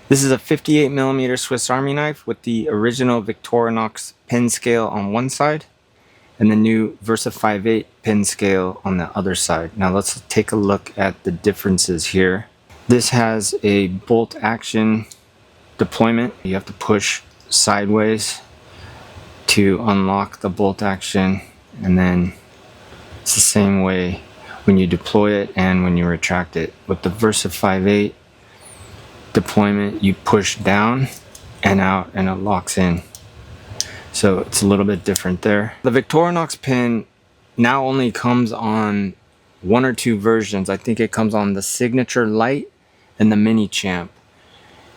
This is a 58mm Swiss Army knife with the original Victorinox pen scale on one side and the new Versa58 pen scale on the other side. Now let's take a look at the differences here. This has a bolt action deployment. You have to push sideways to unlock the bolt action, and then it's the same way when you deploy it and when you retract it. With the Versa58 deployment, you push down and out and it locks in. So it's a little bit different there. The Victorinox pen now only comes on one or two versions. I think it comes on the Signature Light and the Mini Champ.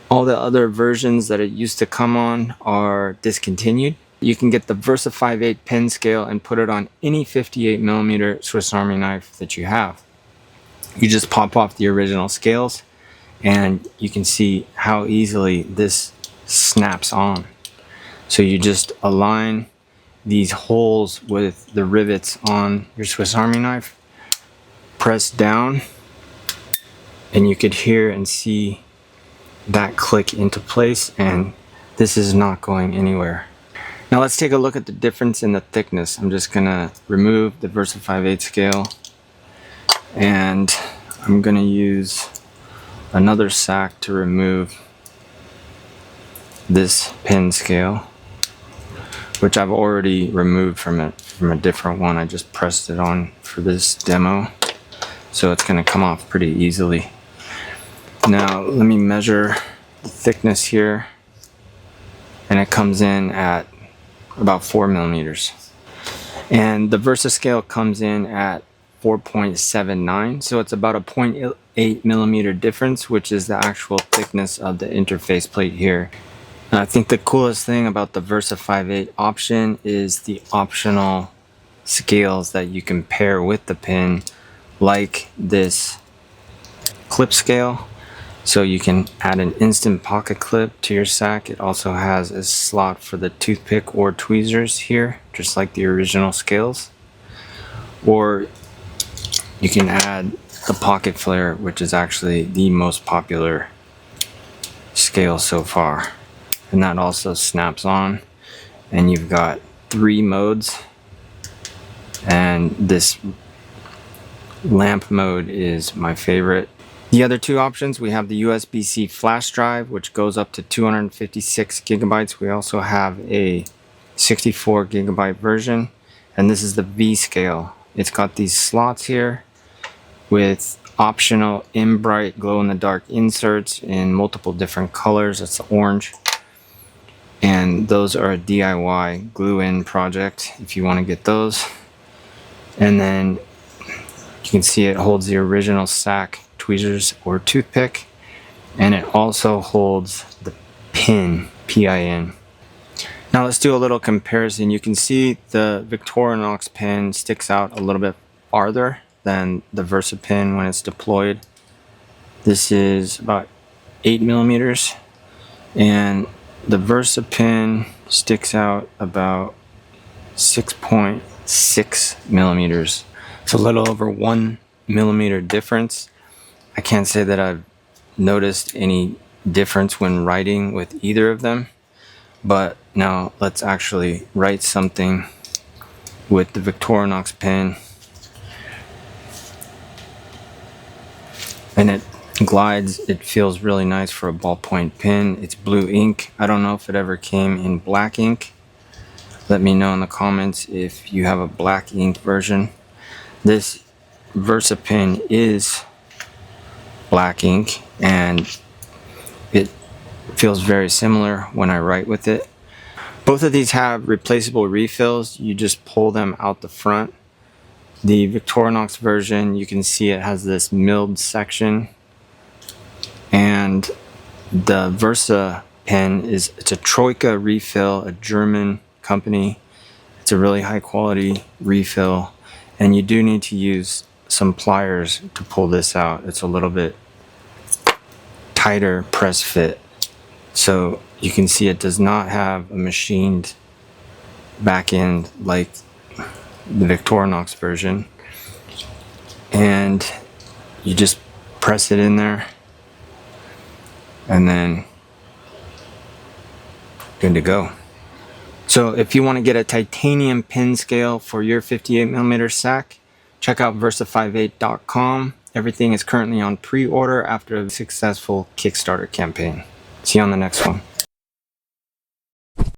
All the other versions that it used to come on are discontinued. You can get the Versa58 pen scale and put it on any 58mm Swiss Army knife that you have. You just pop off the original scales and you can see how easily this snaps on. So you just align these holes with the rivets on your Swiss Army knife, press down, and you could hear and see that click into place, and this is not going anywhere. Now let's take a look at the difference in the thickness. I'm just gonna remove the Versa58 scale, and I'm gonna use another sack to remove this pen scale, which I've already removed from a different one. I just pressed it on for this demo, so it's gonna come off pretty easily. Now let me measure the thickness here, and it comes in at about 4mm, and the Versa scale comes in at 4.79, so it's about a 0.8mm difference, which is the actual thickness of the interface plate here. And I think the coolest thing about the Versa58 option is the optional scales that you can pair with the pen, like this clip scale. So you can add an instant pocket clip to your sack. It also has a slot for the toothpick or tweezers here, just like the original scales. Or you can add the pocket flare, which is actually the most popular scale so far. And that also snaps on. And you've got 3 modes. And this lamp mode is my favorite. The other 2 options, we have the USB-C flash drive, which goes up to 256 gigabytes. We also have a 64 gigabyte version, and this is the V scale. It's got these slots here with optional in-bright glow-in-the-dark inserts in multiple different colors. That's the orange, and those are a DIY glue-in project if you want to get those. And then you can see it holds the original sack, tweezers, or toothpick, and it also holds the pin, P-I-N. Now let's do a little comparison. You can see the Victorinox pen sticks out a little bit farther than the Versa pen when it's deployed. This is about 8mm, and the Versa pen sticks out about 6.6mm. It's a little over 1mm difference. I can't say that I've noticed any difference when writing with either of them, but now let's actually write something with the Victorinox pen, and it glides. It feels really nice for a ballpoint pen. It's blue ink. I don't know if it ever came in black ink. Let me know in the comments if you have a black ink version. This Versa pen is black ink, and it feels very similar when I write with it. Both of these have replaceable refills. You just pull them out the front. The Victorinox version, you can see it has this milled section, and the Versa pen it's a Troika refill, a German company. It's a really high quality refill, and you do need to use some pliers to pull this out. It's a little bit tighter press fit. So you can see it does not have a machined back end like the Victorinox version. And you just press it in there, and then good to go. So if you want to get a titanium pen scale for your 58mm sack, check out Versa58.com. Everything is currently on pre-order after a successful Kickstarter campaign. See you on the next one.